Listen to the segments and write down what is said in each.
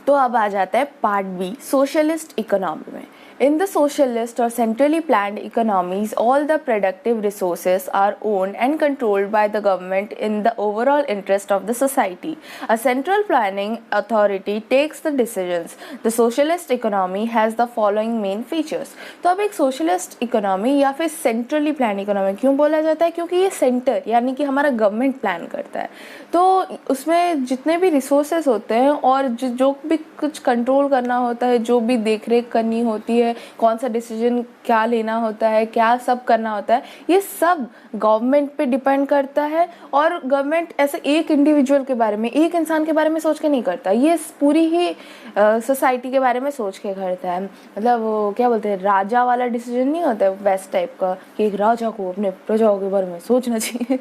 तो अब आ जाता है पार्ट बी, सोशलिस्ट इकोनॉमी में। In the socialist or centrally planned economies, all the productive resources are owned and controlled by the government in the overall interest of the society. A central planning authority takes the decisions. The socialist economy has the following main features. तो अब एक socialist economy या फिर centrally plan economy क्यों बोला जाता है? क्योंकि ये सेंटर यानी कि हमारा गवर्नमेंट प्लान करता है, तो उसमें जितने भी रिसोर्सेज होते हैं और जो भी कुछ कंट्रोल करना होता है, जो भी देख रेख करनी होती है, कौन सा डिसीजन क्या लेना होता है, क्या सब करना होता है, ये सब गवर्नमेंट पे डिपेंड करता है। और गवर्नमेंट ऐसे एक इंडिविजुअल के बारे में, एक इंसान के बारे में सोच के नहीं करता, ये पूरी ही सोसाइटी के बारे में सोच के करता है। मतलब वो क्या बोलते हैं, राजा वाला डिसीजन नहीं होता है वैस्ट टाइप का कि एक राजा को अपने प्रजाओं के बारे में सोचना चाहिए।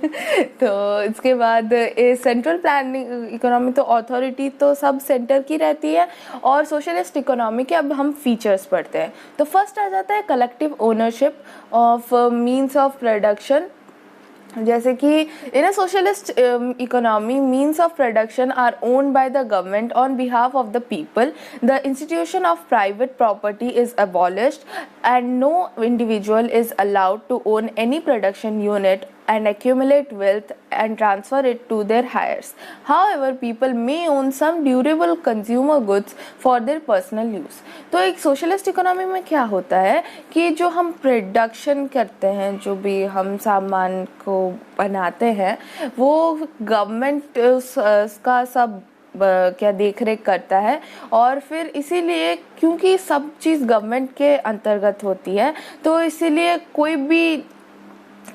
तो इसके बाद सेंट्रल प्लानिंग इकोनॉमी तो अथॉरिटी तो सब सेंटर की रहती है। और सोशलिस्ट इकोनॉमी के अब हम फीचर्स पढ़ते हैं। तो फर्स्ट आ जाता है collective ownership of means of production. जैसे कि in a socialist economy means of production are owned by the government on behalf of the people. The institution of private property is abolished and no individual is allowed to own any production unit and accumulate wealth and transfer it to their heirs. However, people may own some durable consumer goods for their personal use. तो एक socialist economy में क्या होता है कि जो हम production करते हैं, जो भी हम सामान को बनाते हैं, वो गवर्नमेंट उसका सब क्या देख रेख करता है। और फिर इसीलिए क्योंकि सब चीज़ गवर्नमेंट के अंतर्गत होती है, तो इसीलिए कोई भी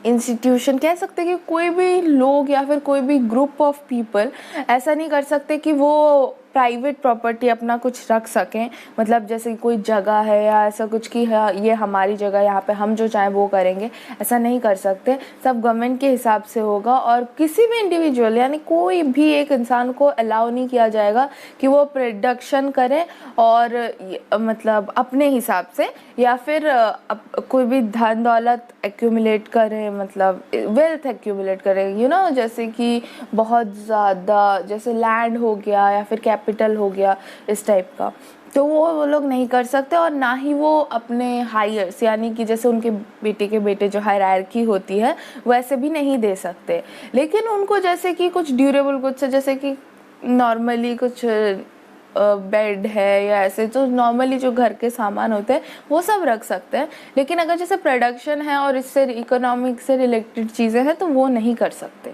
इंस्टीट्यूशन कह सकते हैं कि कोई भी लोग या फिर कोई भी ग्रुप ऑफ पीपल ऐसा नहीं कर सकते कि वो प्राइवेट प्रॉपर्टी अपना कुछ रख सकें। मतलब जैसे कोई जगह है या ऐसा कुछ कि ये हमारी जगह, यहाँ पे हम जो चाहें वो करेंगे, ऐसा नहीं कर सकते। सब गवर्नमेंट के हिसाब से होगा। और किसी भी इंडिविजुअल यानी कोई भी एक इंसान को अलाउ नहीं किया जाएगा कि वो प्रोडक्शन करे और मतलब अपने हिसाब से, या फिर कोई भी धन दौलत एक्यूमुलेट करे, मतलब वेल्थ एक्यूमुलेट करे, जैसे कि बहुत ज़्यादा, जैसे लैंड हो गया या फिर कैपिटल हो गया, इस टाइप का। तो वो लोग नहीं कर सकते। और ना ही वो अपने हायर्स यानी कि जैसे उनके बेटे के बेटे जो हायरार्की होती है वैसे भी नहीं दे सकते। लेकिन उनको जैसे कि कुछ ड्यूरेबल गुड्स है, जैसे कि नॉर्मली कुछ बेड है या ऐसे जो नॉर्मली जो घर के सामान होते हैं वो सब रख सकते हैं। लेकिन अगर जैसे प्रोडक्शन है और इससे इकोनॉमिक से रिलेटेड चीज़ें हैं तो वो नहीं कर सकते।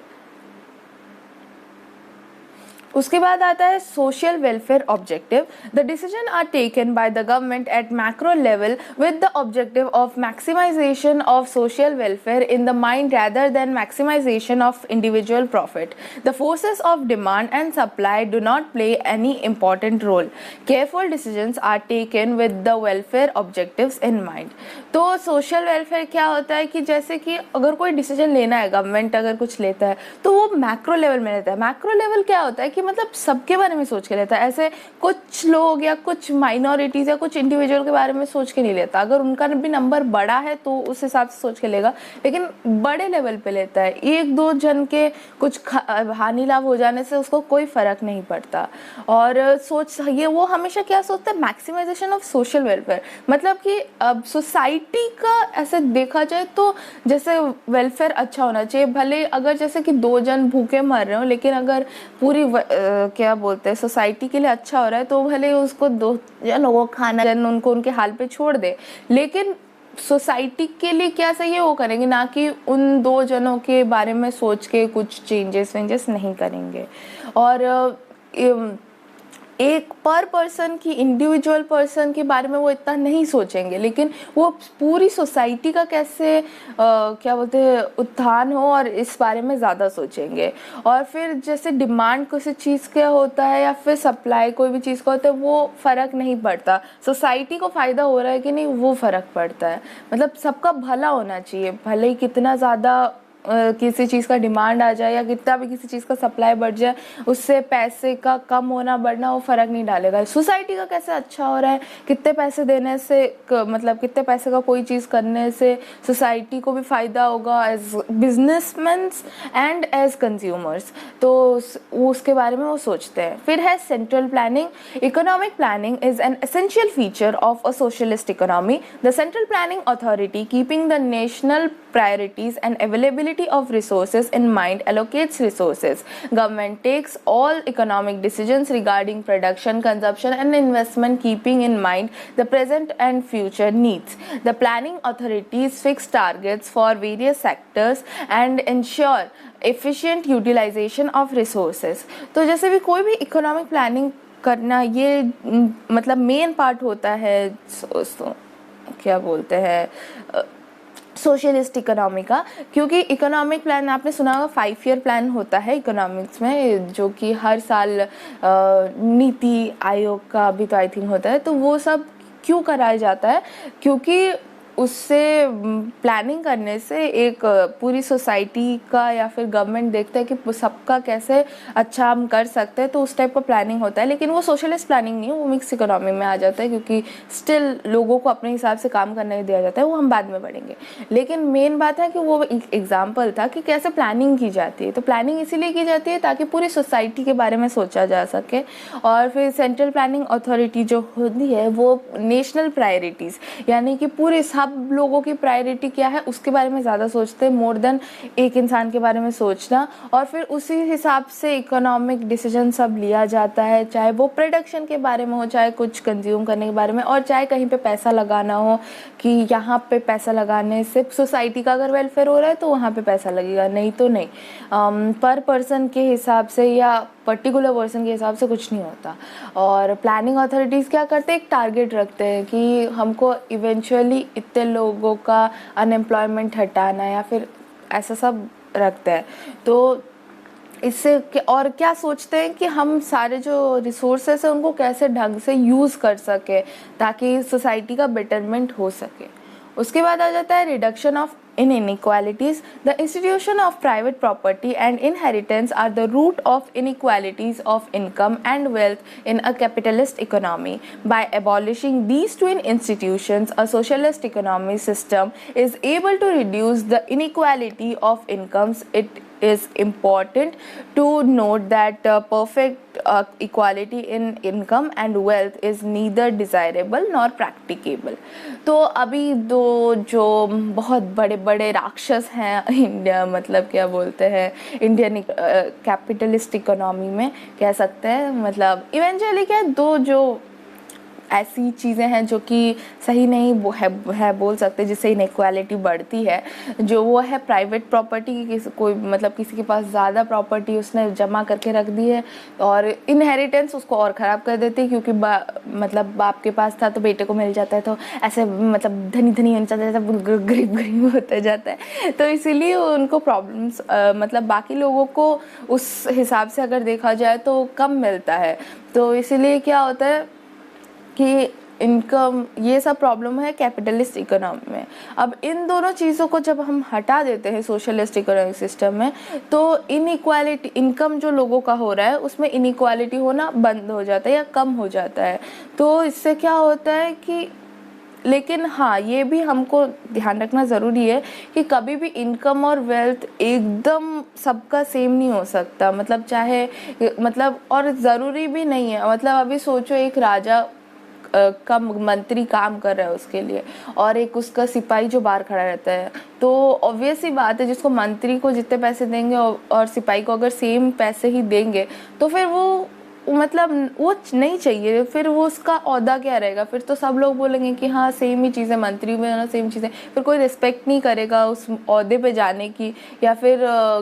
उसके बाद आता है social welfare objective. The decision are taken by the government at macro level with the objective of maximization of social welfare in the mind rather than maximization of individual profit. The forces of demand and supply do not play any important role. Careful decisions are taken with the welfare objectives in mind. तो social welfare क्या होता है कि जैसे कि अगर कोई decision लेना है, गवर्नमेंट अगर कुछ लेता है तो वो मैक्रो लेवल में लेता है। मैक्रो लेवल क्या होता है कि मतलब सबके बारे में सोच के लेता है। ऐसे कुछ लोग या कुछ माइनॉरिटीज या कुछ इंडिविजुअल के बारे में सोच के नहीं लेता। अगर उनका भी नंबर बड़ा है तो उस हिसाब से सोच के लेगा, लेकिन बड़े लेवल पे लेता है। एक दो जन के कुछ हानि लाभ हो जाने से उसको कोई फर्क नहीं पड़ता। और ये वो हमेशा क्या सोचता है, मैक्सिमाइजेशन ऑफ सोशल वेलफेयर। मतलब कि अब सोसाइटी का ऐसे देखा जाए तो जैसे वेलफेयर अच्छा होना चाहिए। भले अगर जैसे कि 2 जन भूखे मर रहे हो, लेकिन अगर पूरी क्या बोलते हैं सोसाइटी के लिए अच्छा हो रहा है तो भले उसको 2 जन वो खाना जन उनको उनके हाल पे छोड़ दे, लेकिन सोसाइटी के लिए क्या सही है वो करेंगे, ना कि उन 2 जनों के बारे में सोच के कुछ चेंजेस नहीं करेंगे। और एक पर पर्सन की, इंडिविजुअल पर्सन के बारे में वो इतना नहीं सोचेंगे, लेकिन वो पूरी सोसाइटी का कैसे क्या बोलते हैं उत्थान हो और इस बारे में ज़्यादा सोचेंगे। और फिर जैसे डिमांड किसी चीज़ का होता है या फिर सप्लाई कोई भी चीज़ का होता है, वो फ़र्क नहीं पड़ता। सोसाइटी को फ़ायदा हो रहा है कि नहीं वो फ़र्क पड़ता है। मतलब सबका भला होना चाहिए, भले ही कितना ज़्यादा किसी चीज़ का डिमांड आ जाए या कितना भी किसी चीज़ का सप्लाई बढ़ जाए, उससे पैसे का कम होना बढ़ना वो फ़र्क नहीं डालेगा। सोसाइटी का कैसे अच्छा हो रहा है, कितने पैसे देने से मतलब कितने पैसे का कोई चीज़ करने से सोसाइटी को भी फ़ायदा होगा as businessman and as consumers, तो उसके बारे में वो सोचते हैं। फिर है central planning. Economic planning is an essential feature of a socialist economy. The central planning authority, keeping the national priorities and availability of resources in mind, allocates resources. Government takes all economic decisions regarding production, consumption and investment, keeping in mind the present and future needs. The planning authorities fix targets for various sectors and ensure efficient utilization of resources. तो जैसे भी कोई भी economic planning करना, ये मतलब main part होता है क्या बोलते हैं सोशलिस्ट इकोनॉमी का। क्योंकि इकोनॉमिक प्लान आपने सुना होगा 5 ईयर प्लान होता है इकोनॉमिक्स में, जो कि हर साल नीति आयोग का भी तो आई थिंक होता है। तो वो सब क्यों कराया जाता है, क्योंकि उससे प्लानिंग करने से एक पूरी सोसाइटी का या फिर गवर्नमेंट देखता है कि सबका कैसे अच्छा हम कर सकते हैं, तो उस टाइप का प्लानिंग होता है। लेकिन वो सोशलिस्ट प्लानिंग नहीं है, वो मिक्स इकोनॉमी में आ जाता है, क्योंकि स्टिल लोगों को अपने हिसाब से काम करने दिया जाता है, वो हम बाद में बढ़ेंगे। लेकिन मेन बात है कि वो एक एग्जाम्पल था कि कैसे प्लानिंग की जाती है। तो प्लानिंग इसीलिए की जाती है ताकि पूरी सोसाइटी के बारे में सोचा जा सके। और फिर सेंट्रल प्लानिंग अथॉरिटी जो होती है वो नेशनल प्रायोरिटीज़, यानी कि पूरे सब लोगों की प्रायोरिटी क्या है उसके बारे में ज़्यादा सोचते हैं, मोर देन एक इंसान के बारे में सोचना। और फिर उसी हिसाब से इकोनॉमिक डिसीजन सब लिया जाता है, चाहे वो प्रोडक्शन के बारे में हो, चाहे कुछ कंज्यूम करने के बारे में, और चाहे कहीं पे पैसा लगाना हो कि यहाँ पे पैसा लगाने से सोसाइटी का अगर वेलफेयर हो रहा है तो वहाँ पे पैसा लगेगा, नहीं तो नहीं। पर पर्सन के हिसाब से या पर्टिकुलर पर्सन के हिसाब से कुछ नहीं होता। और प्लानिंग अथॉरिटीज़ क्या करते हैं, एक टारगेट रखते हैं कि हमको इवेंचुअली इतने लोगों का अनएम्प्लॉयमेंट हटाना है या फिर ऐसा सब रखते हैं। तो इससे और क्या सोचते हैं कि हम सारे जो रिसोर्सेस हैं उनको कैसे ढंग से यूज़ कर सके ताकि सोसाइटी का बेटरमेंट हो सके। उसके बाद आ जाता है reduction of in inequalities. The institution of private property and inheritance are the root of inequalities of income and wealth in a capitalist economy. By abolishing these twin institutions, a socialist economic system is able to reduce the inequality of incomes. It is important to note that perfect equality in income and wealth is neither desirable nor practicable. तो अभी दो जो बहुत बड़े बड़े राक्षस हैं India, मतलब क्या बोलते हैं इंडियन कैपिटलिस्ट इकोनॉमी में कह सकते हैं, मतलब इवेंचुअली क्या दो जो ऐसी चीज़ें हैं जो कि सही नहीं है बोल सकते, जिससे इनइक्वालिटी बढ़ती है। जो वो है प्राइवेट प्रॉपर्टी की, कोई मतलब किसी के पास ज़्यादा प्रॉपर्टी उसने जमा करके रख दी है और इनहेरिटेंस उसको और ख़राब कर देती है, क्योंकि मतलब बाप के पास था तो बेटे को मिल जाता है, तो ऐसे मतलब धनी धनी होने जाता है, गरीब गरीब होता जाता है। तो इसीलिए उनको प्रॉब्लम्स मतलब बाकी लोगों को उस हिसाब से अगर देखा जाए तो कम मिलता है। तो इसीलिए क्या होता है कि इनकम ये सब प्रॉब्लम है कैपिटलिस्ट इकोनॉमी में। अब इन दोनों चीज़ों को जब हम हटा देते हैं सोशलिस्ट इकोनॉमिक सिस्टम में, तो इनइक्वालिटी इनकम जो लोगों का हो रहा है उसमें इनइक्वालिटी होना बंद हो जाता है या कम हो जाता है। तो इससे क्या होता है कि लेकिन हाँ, ये भी हमको ध्यान रखना ज़रूरी है कि कभी भी इनकम और वेल्थ एकदम सबका सेम नहीं हो सकता, मतलब चाहे मतलब और ज़रूरी भी नहीं है। मतलब अभी सोचो एक राजा का मंत्री काम कर रहा है उसके लिए, और एक उसका सिपाही जो बाहर खड़ा रहता है, तो ऑब्वियस ही बात है जिसको मंत्री को जितने पैसे देंगे और सिपाही को अगर सेम पैसे ही देंगे तो फिर वो मतलब वो नहीं चाहिए, फिर वो उसका ओहदा क्या रहेगा। फिर तो सब लोग बोलेंगे कि हाँ सेम ही चीज़ें, मंत्री में ना सेम चीज़ें, फिर कोई रिस्पेक्ट नहीं करेगा उस ओहदे पे जाने की। या फिर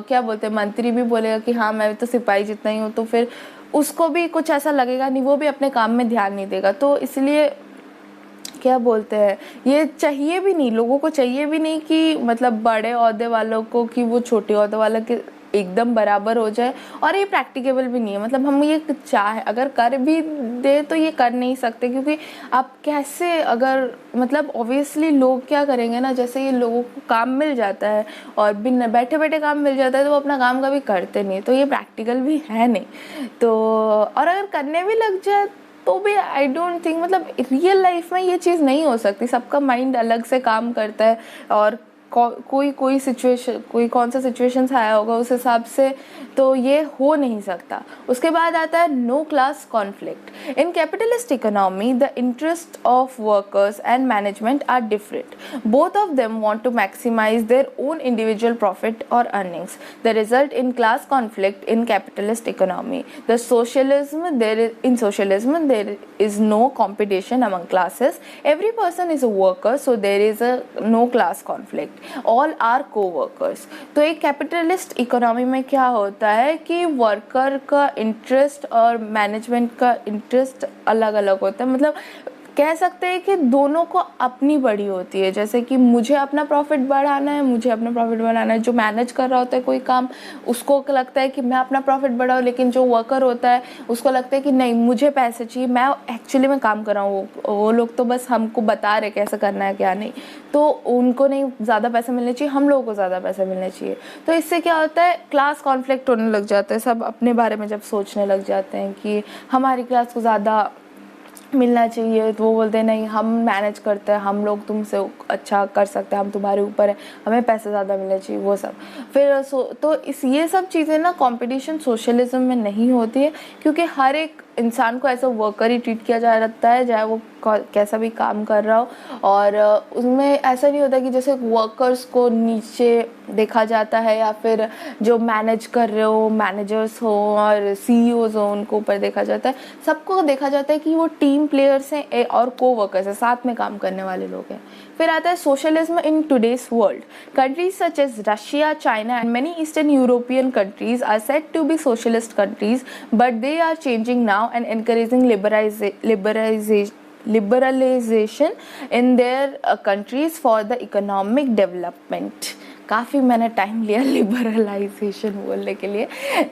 क्या बोलते हैं, मंत्री भी बोलेगा कि हाँ मैं तो सिपाही जितना ही हूँ, तो फिर उसको भी कुछ ऐसा लगेगा नहीं, वो भी अपने काम में ध्यान नहीं देगा। तो इसलिए क्या बोलते हैं, ये चाहिए भी नहीं, लोगों को चाहिए भी नहीं कि मतलब बड़े ओहदे वालों को कि वो छोटे ओहदे वालों के एकदम बराबर हो जाए, और ये प्रैक्टिकेबल भी नहीं है। मतलब हम ये चाहे अगर कर भी दे तो ये कर नहीं सकते, क्योंकि आप कैसे अगर मतलब ऑब्वियसली लोग क्या करेंगे ना, जैसे ये लोगों को काम मिल जाता है और बिना बैठे बैठे काम मिल जाता है तो वो अपना काम कभी करते नहीं, तो ये प्रैक्टिकल भी है नहीं। तो और अगर करने भी लग जाए तो भी आई डोंट थिंक, मतलब रियल लाइफ में ये चीज़ नहीं हो सकती। सबका माइंड अलग से काम करता है, और कोई सिचुएशन, कोई कौन सा सिचुएशन आया होगा उस हिसाब से तो ये हो नहीं सकता। उसके बाद आता है no class conflict. In capitalist economy the interest of workers and management are different, both of them want to maximise their own individual profit और earnings, the result in class conflict in capitalist economy. The socialism in socialism there is no competition among classes, every person is a worker, so there is a no class conflict, all are co-workers। तो एक capitalist economy में क्या होता है कि worker का interest और management का इंटरेस्ट अलग अलग होता है। मतलब कह सकते हैं कि दोनों को अपनी बड़ी होती है, जैसे कि मुझे अपना प्रॉफिट बढ़ाना है, मुझे अपना प्रॉफिट बढ़ाना है। जो मैनेज कर रहा होता है कोई काम, उसको लगता है कि मैं अपना प्रॉफिट बढ़ाऊँ, लेकिन जो वर्कर होता है उसको लगता है कि नहीं, मुझे पैसे चाहिए, मैं एक्चुअली में काम कर रहा हूँ। वो लोग तो बस हमको बता रहे कैसे करना है क्या नहीं, तो उनको नहीं ज़्यादा पैसे मिलने चाहिए, हम लोगों को ज़्यादा पैसे मिलने चाहिए। तो इससे क्या होता है, क्लास कॉन्फ्लिक्ट होने लग जाता है। सब अपने बारे में जब सोचने लग जाते हैं कि हमारी क्लास को ज़्यादा मिलना चाहिए, तो वो बोलते हैं नहीं, हम मैनेज करते हैं, हम लोग तुमसे अच्छा कर सकते हैं, हम तुम्हारे ऊपर है, हमें पैसे ज़्यादा मिलने चाहिए, वो सब। फिर तो ये सब चीज़ें ना कंपटीशन सोशलिज्म में नहीं होती है, क्योंकि हर एक इंसान को ऐसा वर्कर ही ट्रीट किया जाता है, चाहे वो कैसा भी काम कर रहा हो। और उसमें ऐसा नहीं होता कि जैसे वर्कर्स को नीचे देखा जाता है, या फिर जो मैनेज कर रहे हो, मैनेजर्स हो और सीईओज हो, उनको ऊपर देखा जाता है। सबको देखा जाता है कि वो टीम प्लेयर्स हैं और को वर्कर्स हैं, साथ में काम करने वाले लोग हैं। फिर आता है socialism in today's world. Countries such as Russia, China and many Eastern European countries are said to be socialist countries, but they are changing now and encouraging liberalization in their countries for the economic development। काफ़ी मैंने time लिया liberalisation बोलने के लिए,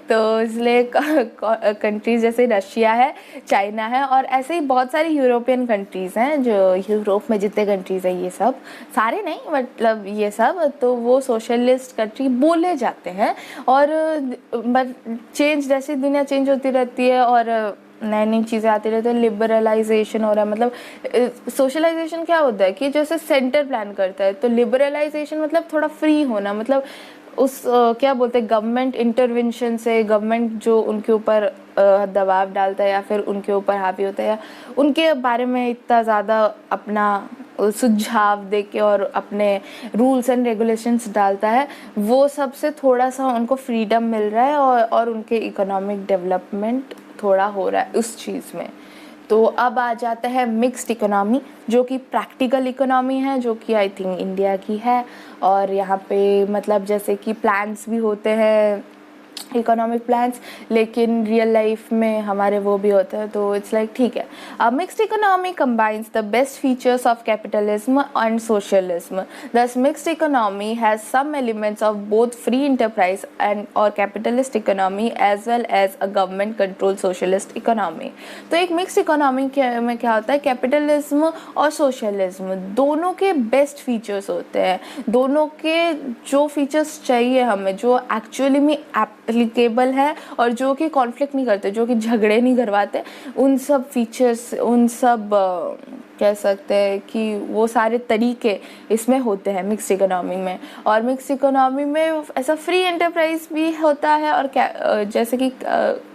तो इसलिए countries जैसे Russia है, चाइना है, और ऐसे ही बहुत सारी यूरोपियन कंट्रीज़ हैं, जो यूरोप में जितने कंट्रीज़ हैं ये सब, सारे नहीं मतलब ये सब, तो वो सोशलिस्ट कंट्री बोले जाते हैं। और चेंज, जैसे दुनिया चेंज होती रहती है और नई नई चीज़ें आती रहती है, लिबरलाइजेशन हो रहा है। मतलब सोशलाइजेशन क्या होता है कि जैसे सेंटर प्लान करता है, तो लिबरलाइजेशन मतलब थोड़ा फ्री होना, मतलब उस क्या बोलते हैं, गवर्नमेंट इंटरवेंशन से, गवर्नमेंट जो उनके ऊपर दबाव डालता है या फिर उनके ऊपर हावी होता है, या उनके बारे में इतना ज़्यादा अपना सुझाव दे के और अपने रूल्स एंड रेगुलेशंस डालता है, वो सबसे थोड़ा सा उनको फ्रीडम मिल रहा है, और उनके इकोनॉमिक डेवलपमेंट थोड़ा हो रहा है उस चीज़ में। तो अब आ जाता है मिक्स्ड इकोनॉमी, जो कि प्रैक्टिकल इकोनॉमी है, जो कि आई थिंक इंडिया की है। और यहाँ पे मतलब जैसे कि प्लान्स भी होते हैं, इकोनॉमिक प्लान्स, लेकिन रियल लाइफ में हमारे वो भी होते हैं, तो इट्स लाइक ठीक है। Mixed economy combines the best features of capitalism and socialism. Thus mixed economy has some elements of both free enterprise and और capitalist economy as well as a government control socialist economy. तो एक mixed economy में क्या होता है, capitalism और socialism दोनों के बेस्ट फीचर्स होते हैं, दोनों के जो फीचर्स चाहिए हमें, जो एक्चुअली में एप्लीकेबल है और जो कि कॉन्फ्लिक्ट नहीं करते, जो कि झगड़े नहीं करवाते, उन सब फीचर्स, उन सब कह सकते हैं कि वो सारे तरीके इसमें होते हैं मिक्स इकोनॉमी में। और मिक्स इकोनॉमी में ऐसा फ्री एंटरप्राइज भी होता है, और जैसे कि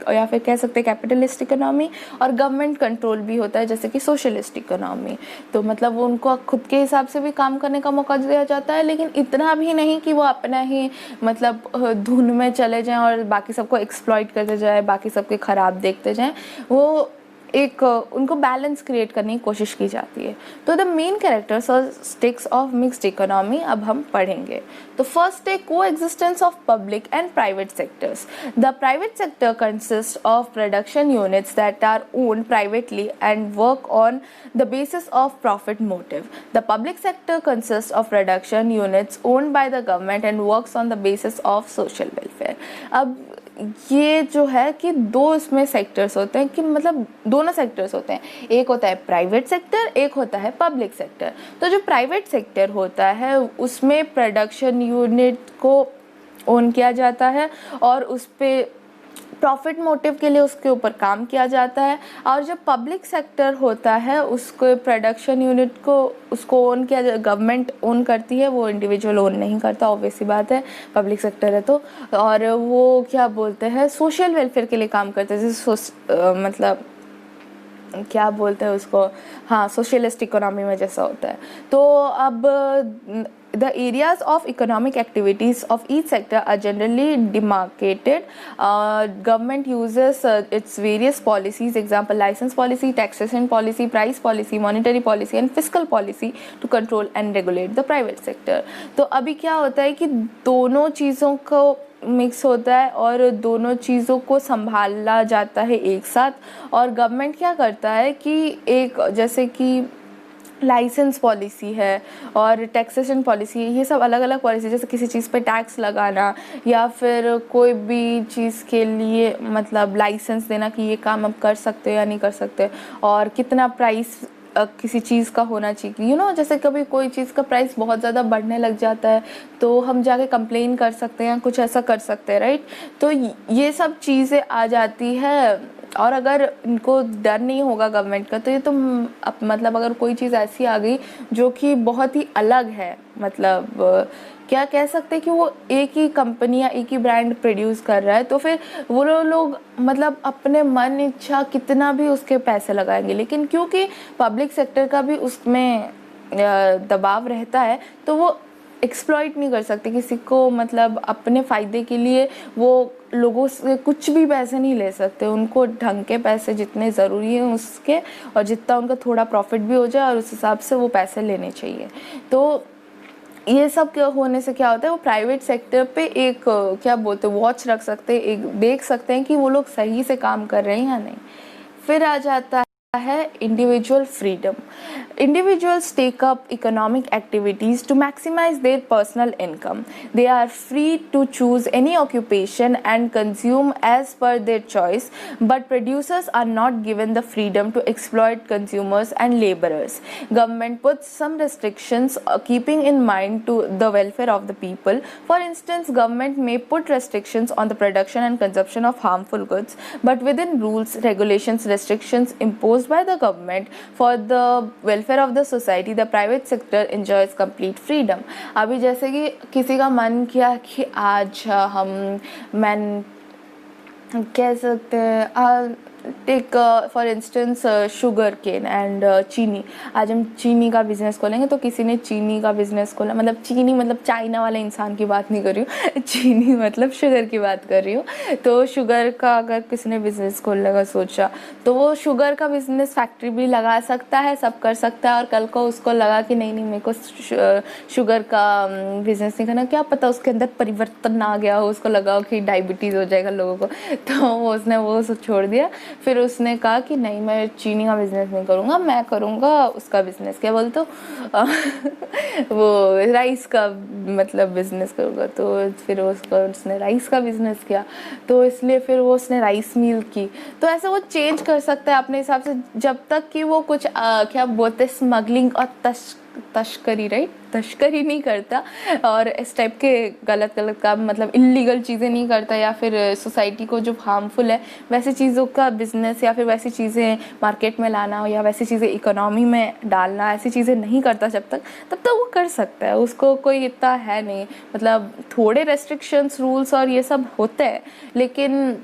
या फिर कह सकते हैं कैपिटलिस्ट इकोनॉमी, और गवर्नमेंट कंट्रोल भी होता है जैसे कि सोशलिस्ट इकोनॉमी। तो मतलब उनको खुद के हिसाब से भी काम करने का मौका दिया जाता है, लेकिन इतना भी नहीं कि वो अपना ही मतलब धुन में चले जाएं और बाकी सबको एक्सप्लॉइट करते जाए, बाकी सबके ख़राब देखते जाएं। वो एक उनको बैलेंस क्रिएट करने की कोशिश की जाती है। तो द मेन कैरेक्टर्स और स्टिक्स ऑफ मिक्स्ड इकोनॉमी अब हम पढ़ेंगे। तो फर्स्ट है coexistence of public and private sectors. The private sector consist of production units that are owned privately and work on the basis of profit motive. The public sector consist of production units owned by the government and works on the basis of social welfare. अब ये जो है कि दो इसमें sectors होते हैं, कि मतलब दोनों सेक्टर्स होते हैं, एक होता है प्राइवेट सेक्टर, एक होता है पब्लिक सेक्टर। तो जो प्राइवेट सेक्टर होता है उसमें प्रोडक्शन यूनिट को ओन किया जाता है और उस पर प्रॉफिट मोटिव के लिए उसके ऊपर काम किया जाता है। और जो पब्लिक सेक्टर होता है उसको प्रोडक्शन यूनिट को उसको ओन किया, गवर्नमेंट ओन करती है, वो इंडिविजुअल ओन नहीं करता, ऑब्वियस सी बात है, पब्लिक सेक्टर है तो। और वो क्या बोलते हैं, सोशल वेलफेयर के लिए काम करते हैं, जैसे मतलब क्या बोलते हैं उसको, हाँ, सोशलिस्ट इकोनॉमी में जैसा होता है। तो अब the areas of economic activities of each sector are generally demarcated. Government uses its various policies, example license policy, taxation policy, price policy, monetary policy and fiscal policy to control and regulate the private sector. तो अभी क्या होता है कि दोनों चीज़ों को mix होता है और दोनों चीज़ों को संभाला जाता है एक साथ। और गवर्नमेंट क्या करता है कि एक जैसे कि लाइसेंस पॉलिसी है और टैक्सेशन पॉलिसी है, ये सब अलग अलग पॉलिसी, जैसे किसी चीज़ पे टैक्स लगाना या फिर कोई भी चीज़ के लिए मतलब लाइसेंस देना कि ये काम आप कर सकते हो या नहीं कर सकते, और कितना प्राइस किसी चीज़ का होना चाहिए। जैसे कभी कोई चीज़ का प्राइस बहुत ज़्यादा बढ़ने लग जाता है तो हम जाके कंप्लेन कर सकते हैं, कुछ ऐसा कर सकते हैं, राइट। तो ये सब चीज़ें आ जाती है। और अगर इनको डर नहीं होगा गवर्नमेंट का तो ये तो मतलब अगर कोई चीज़ ऐसी आ गई जो कि बहुत ही अलग है, मतलब क्या कह सकते हैं कि वो एक ही कंपनी या एक ही ब्रांड प्रोड्यूस कर रहा है, तो फिर वो लोग मतलब अपने मन इच्छा कितना भी उसके पैसे लगाएंगे, लेकिन क्योंकि पब्लिक सेक्टर का भी उसमें दबाव रहता है तो वो एक्सप्लॉइट नहीं कर सकते किसी को, मतलब अपने फ़ायदे के लिए वो लोगों से कुछ भी पैसे नहीं ले सकते। उनको ढंग के पैसे जितने ज़रूरी हैं उसके, और जितना उनका थोड़ा प्रॉफिट भी हो जाए और उस हिसाब से वो पैसे लेने चाहिए। तो ये सब क्या होने से क्या होता है, वो प्राइवेट सेक्टर पे एक क्या बोलते हैं वॉच रख सकते हैं, एक देख सकते हैं कि वो लोग सही से काम कर रहे हैं या नहीं। फिर आ जाता है individual freedom. Individuals take up economic activities to maximize their personal income. They are free to choose any occupation and consume as per their choice, but producers are not given the freedom to exploit consumers and laborers. Government puts some restrictions keeping in mind to the welfare of the people. For instance, government may put restrictions on the production and consumption of harmful goods, but within rules, regulations, restrictions imposed by the government for the welfare of the society the private sector enjoys complete freedom. अभी जैसे कि किसी का मन किया कि आज मैं कह सकते हैं take for instance sugar cane and चीनी, आज हम चीनी का बिज़नेस खोलेंगे। तो किसी ने चीनी का बिज़नेस खोला, मतलब चीनी मतलब चाइना वाले इंसान की बात नहीं कर रही हूँ, चीनी मतलब शुगर की बात कर रही हूँ। तो शुगर का अगर किसी ने बिज़नेस खोलने का सोचा तो वो शुगर का बिज़नेस फैक्ट्री भी लगा सकता है, सब कर सकता है। और कल को उसको लगा कि नहीं मेरे को शुगर का बिज़नेस नहीं करना, क्या पता उसके अंदर परिवर्तन आ गया हो, उसको लगा हो कि डायबिटीज़ हो जाएगा लोगों को, तो उसने वो सब छोड़ दिया। फिर उसने कहा कि नहीं मैं चीनी का बिज़नेस नहीं करूँगा, मैं करूँगा उसका बिज़नेस, क्या बोलते हो वो राइस का मतलब बिज़नेस करूँगा। तो फिर उसने राइस का बिज़नेस किया, तो इसलिए फिर वो उसने राइस मिल की। तो ऐसे वो चेंज कर सकता है अपने हिसाब से, जब तक कि वो कुछ क्या बोलते हैं स्मगलिंग और तस्करी, राइट, तस्करी नहीं करता और इस टाइप के गलत काम मतलब इलीगल चीज़ें नहीं करता, या फिर सोसाइटी को जो हार्मफुल है वैसी चीज़ों का बिज़नेस या फिर वैसी चीज़ें मार्केट में लाना या वैसी चीज़ें इकोनॉमी में डालना, ऐसी चीज़ें नहीं करता जब तक, तब तक वो कर सकता है। उसको कोई इतना है नहीं, मतलब थोड़े रेस्ट्रिक्शंस रूल्स और ये सब होते हैं, लेकिन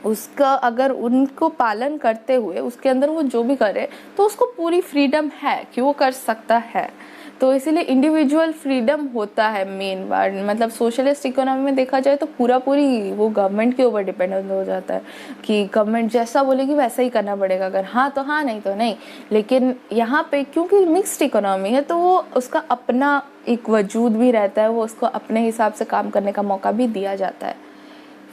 उसका अगर उनको पालन करते हुए उसके अंदर वो जो भी करे तो उसको पूरी फ्रीडम है कि वो कर सकता है। तो इसीलिए इंडिविजुअल फ्रीडम होता है मेन बात। मतलब सोशलिस्ट इकोनॉमी में देखा जाए तो पूरी वो गवर्नमेंट के ऊपर डिपेंडेंट हो जाता है कि गवर्नमेंट जैसा बोलेगी वैसा ही करना पड़ेगा, अगर हाँ तो हाँ नहीं तो नहीं। लेकिन यहाँ पे क्योंकि मिक्स्ड इकोनॉमी है तो वो उसका अपना एक वजूद भी रहता है, वो उसको अपने हिसाब से काम करने का मौका भी दिया जाता है।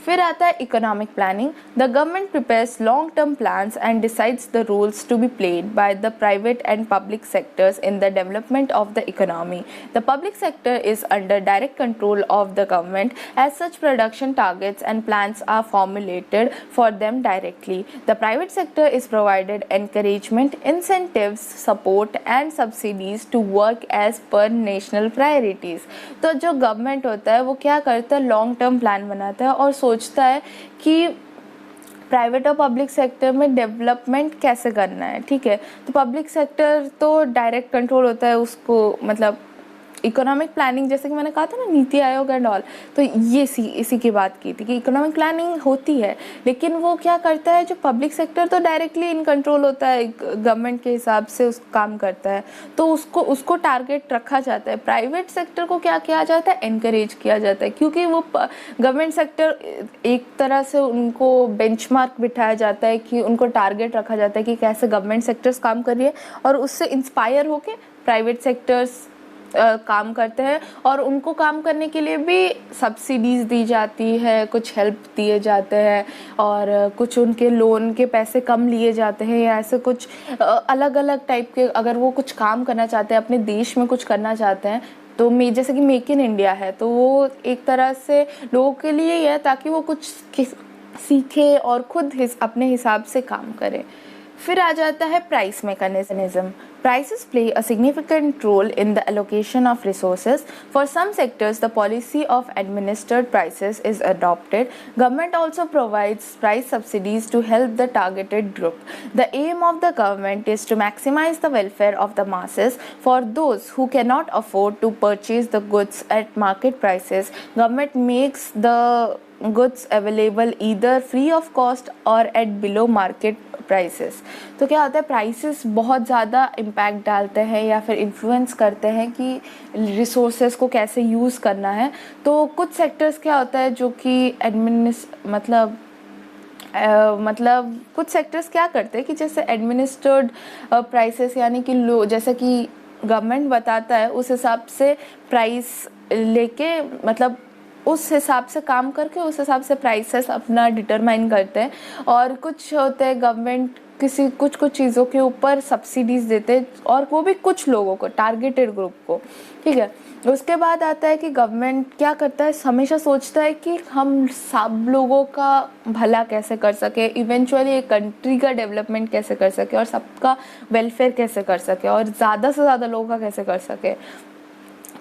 फिर आता है economic planning. The government prepares long term plans and decides the roles to be played by the private and public sectors in the development of the economy. The public sector is under direct control of the government as such production targets and plans are formulated for them directly. The private sector is provided encouragement, incentives, support and subsidies to work as per national priorities. तो जो government होता है वो क्या करता है, long term plan बनाता है और सोचता है कि प्राइवेट और पब्लिक सेक्टर में डेवलपमेंट कैसे करना है। ठीक है, तो पब्लिक सेक्टर तो डायरेक्ट कंट्रोल होता है उसको, मतलब इकोनॉमिक प्लानिंग जैसे कि मैंने कहा था ना, नीति आयोग एंड ऑल, तो ये इसी की बात की थी कि इकोनॉमिक प्लानिंग होती है, लेकिन वो क्या करता है, जो पब्लिक सेक्टर तो डायरेक्टली इन कंट्रोल होता है, गवर्नमेंट के हिसाब से उस काम करता है, तो उसको टारगेट रखा जाता है। प्राइवेट सेक्टर को क्या किया जाता है, एनकरेज किया जाता है, क्योंकि वो गवर्नमेंट सेक्टर एक तरह से उनको बेंचमार्क बिठाया जाता है कि उनको टारगेट रखा जाता है कि कैसे गवर्नमेंट सेक्टर्स काम कर रही है, और उससे इंस्पायर होके प्राइवेट सेक्टर्स काम करते हैं, और उनको काम करने के लिए भी सब्सिडीज़ दी जाती है, कुछ हेल्प दिए जाते हैं, और कुछ उनके लोन के पैसे कम लिए जाते हैं, या ऐसे कुछ अलग अलग टाइप के, अगर वो कुछ काम करना चाहते हैं, अपने देश में कुछ करना चाहते हैं, तो जैसे कि मेक इन इंडिया है, तो वो एक तरह से लोगों के लिए ही है ताकि वो कुछ सीखे और खुद अपने हिसाब से काम करें। फिर आ जाता है price mechanism. Prices play a significant role in the allocation of resources. For some sectors, the policy of administered prices is adopted. Government also provides price subsidies to help the targeted group. The aim of the government is to maximize the welfare of the masses. For those who cannot afford to purchase the goods at market prices, government makes the goods available either free of cost or at below market prices. तो क्या होता है, prices बहुत ज़्यादा impact डालते हैं या फिर इन्फ्लुएंस करते हैं कि रिसोर्सेज को कैसे यूज़ करना है। तो कुछ सेक्टर्स क्या होता है जो कि मतलब कुछ सेक्टर्स क्या करते हैं कि जैसे एडमिनिस्ट्रेड प्राइसेस, यानी कि जैसे कि गवर्नमेंट बताता है उस हिसाब से प्राइस लेके, मतलब उस हिसाब से काम करके उस हिसाब से प्राइसेस अपना डिटरमाइन करते हैं। और कुछ होते हैं गवर्नमेंट कुछ चीज़ों के ऊपर सब्सिडीज़ देते हैं, और वो भी कुछ लोगों को, टारगेटेड ग्रुप को। ठीक है, उसके बाद आता है कि गवर्नमेंट क्या करता है, हमेशा सोचता है कि हम सब लोगों का भला कैसे कर सके, इवेंचुअली एक कंट्री का डेवलपमेंट कैसे कर सके, और सबका वेलफेयर कैसे कर सके, और ज़्यादा से ज़्यादा लोगों का कैसे कर सके।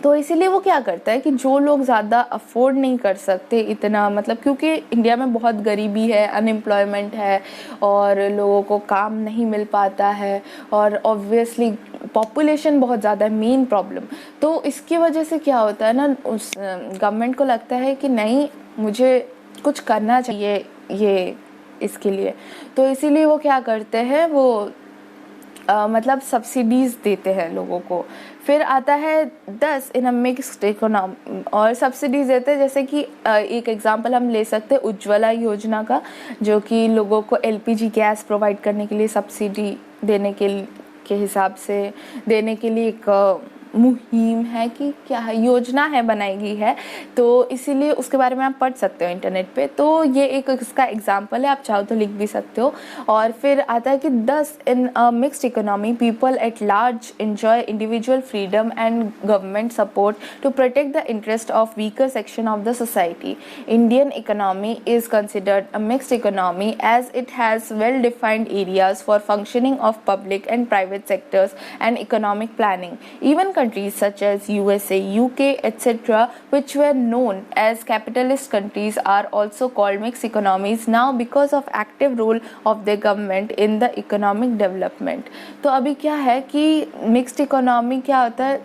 तो इसीलिए वो क्या करता है कि जो लोग ज़्यादा अफोर्ड नहीं कर सकते इतना, मतलब क्योंकि इंडिया में बहुत गरीबी है, अनएम्प्लॉयमेंट है, और लोगों को काम नहीं मिल पाता है, और ऑब्वियसली पॉपुलेशन बहुत ज़्यादा है, मेन प्रॉब्लम। तो इसकी वजह से क्या होता है ना, उस गवर्नमेंट को लगता है कि नहीं, मुझे कुछ करना चाहिए ये इसके लिए। तो इसीलिए वो क्या करते हैं, वो मतलब सब्सिडीज़ देते हैं लोगों को। फिर आता है 10 इन अ मिक्स्ड इकोनॉमी, और सब्सिडीज़ देते हैं, जैसे कि एक एग्जांपल हम ले सकते हैं उज्ज्वला योजना का, जो कि लोगों को एलपीजी गैस प्रोवाइड करने के लिए सब्सिडी देने के हिसाब से देने के लिए एक मुहिम है कि क्या है, योजना है, बनाई गई है। तो इसीलिए उसके बारे में आप पढ़ सकते हो इंटरनेट पे। तो ये एक इसका एग्जांपल है, आप चाहो तो लिख भी सकते हो। और फिर आता है कि 10 in a mixed economy people at large enjoy individual freedom and government support to protect the interest of weaker section of the society. Indian economy is considered a mixed economy as it has well defined areas for functioning of public and private sectors and economic planning. Even countries such as USA, UK, etc., which were known as capitalist countries, are also called mixed economies now because of active role of the government in the economic development. तो अभी क्या है कि mixed economy क्या होता है,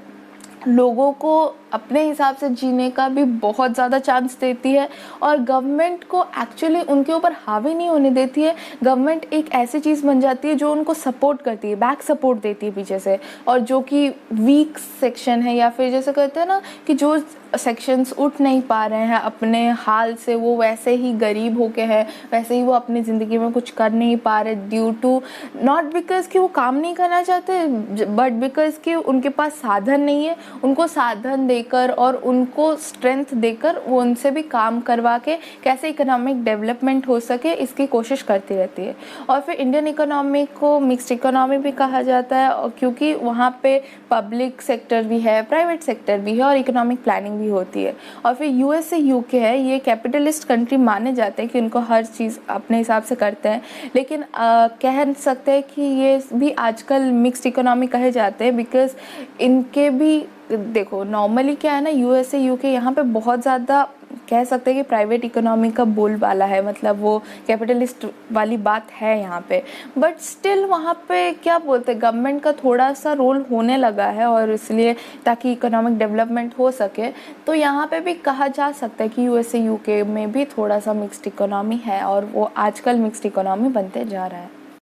लोगों को अपने हिसाब से जीने का भी बहुत ज़्यादा चांस देती है और गवर्नमेंट को एक्चुअली उनके ऊपर हावी नहीं होने देती है। गवर्नमेंट एक ऐसी चीज़ बन जाती है जो उनको सपोर्ट करती है, बैक सपोर्ट देती है पीछे से, और जो कि वीक सेक्शन है या फिर जैसे कहते हैं ना कि जो सेक्शंस उठ नहीं पा रहे हैं अपने हाल से, वो वैसे ही गरीब होके हैं, वैसे ही वो अपनी ज़िंदगी में कुछ कर नहीं पा रहे ड्यू टू नॉट बिकॉज कि वो काम नहीं करना चाहते बट बिकॉज कि उनके पास साधन नहीं है। उनको साधन देकर और उनको स्ट्रेंथ देकर वो उनसे भी काम करवा के कैसे इकोनॉमिक डेवलपमेंट हो सके इसकी कोशिश करती रहती है। और फिर इंडियन इकोनॉमी को मिक्स्ड इकोनॉमी भी कहा जाता है क्योंकि वहाँ पे पब्लिक सेक्टर भी है, प्राइवेट सेक्टर भी है और इकोनॉमिक प्लानिंग भी होती है। और फिर यूएस से यूके है, ये कैपिटलिस्ट कंट्री माने जाते हैं कि उनको हर चीज़ अपने हिसाब से करते हैं, लेकिन कह सकते हैं कि ये भी आजकल मिक्स्ड इकोनॉमी कहे जाते हैं बिकॉज इनके भी देखो नॉर्मली क्या है ना, यूएसए यूके यहाँ पे बहुत ज़्यादा कह सकते हैं कि प्राइवेट इकोनॉमी का बोलबाला है, मतलब वो कैपिटलिस्ट वाली बात है यहाँ पे, बट स्टिल वहाँ पे क्या बोलते हैं गवर्नमेंट का थोड़ा सा रोल होने लगा है और इसलिए ताकि इकोनॉमिक डेवलपमेंट हो सके। तो यहाँ पे भी कहा जा सकता है कि यूएसए यूके में भी थोड़ा सा मिक्स्ड इकोनॉमी है और वो आजकल मिक्स्ड इकोनॉमी बनते जा रहा है।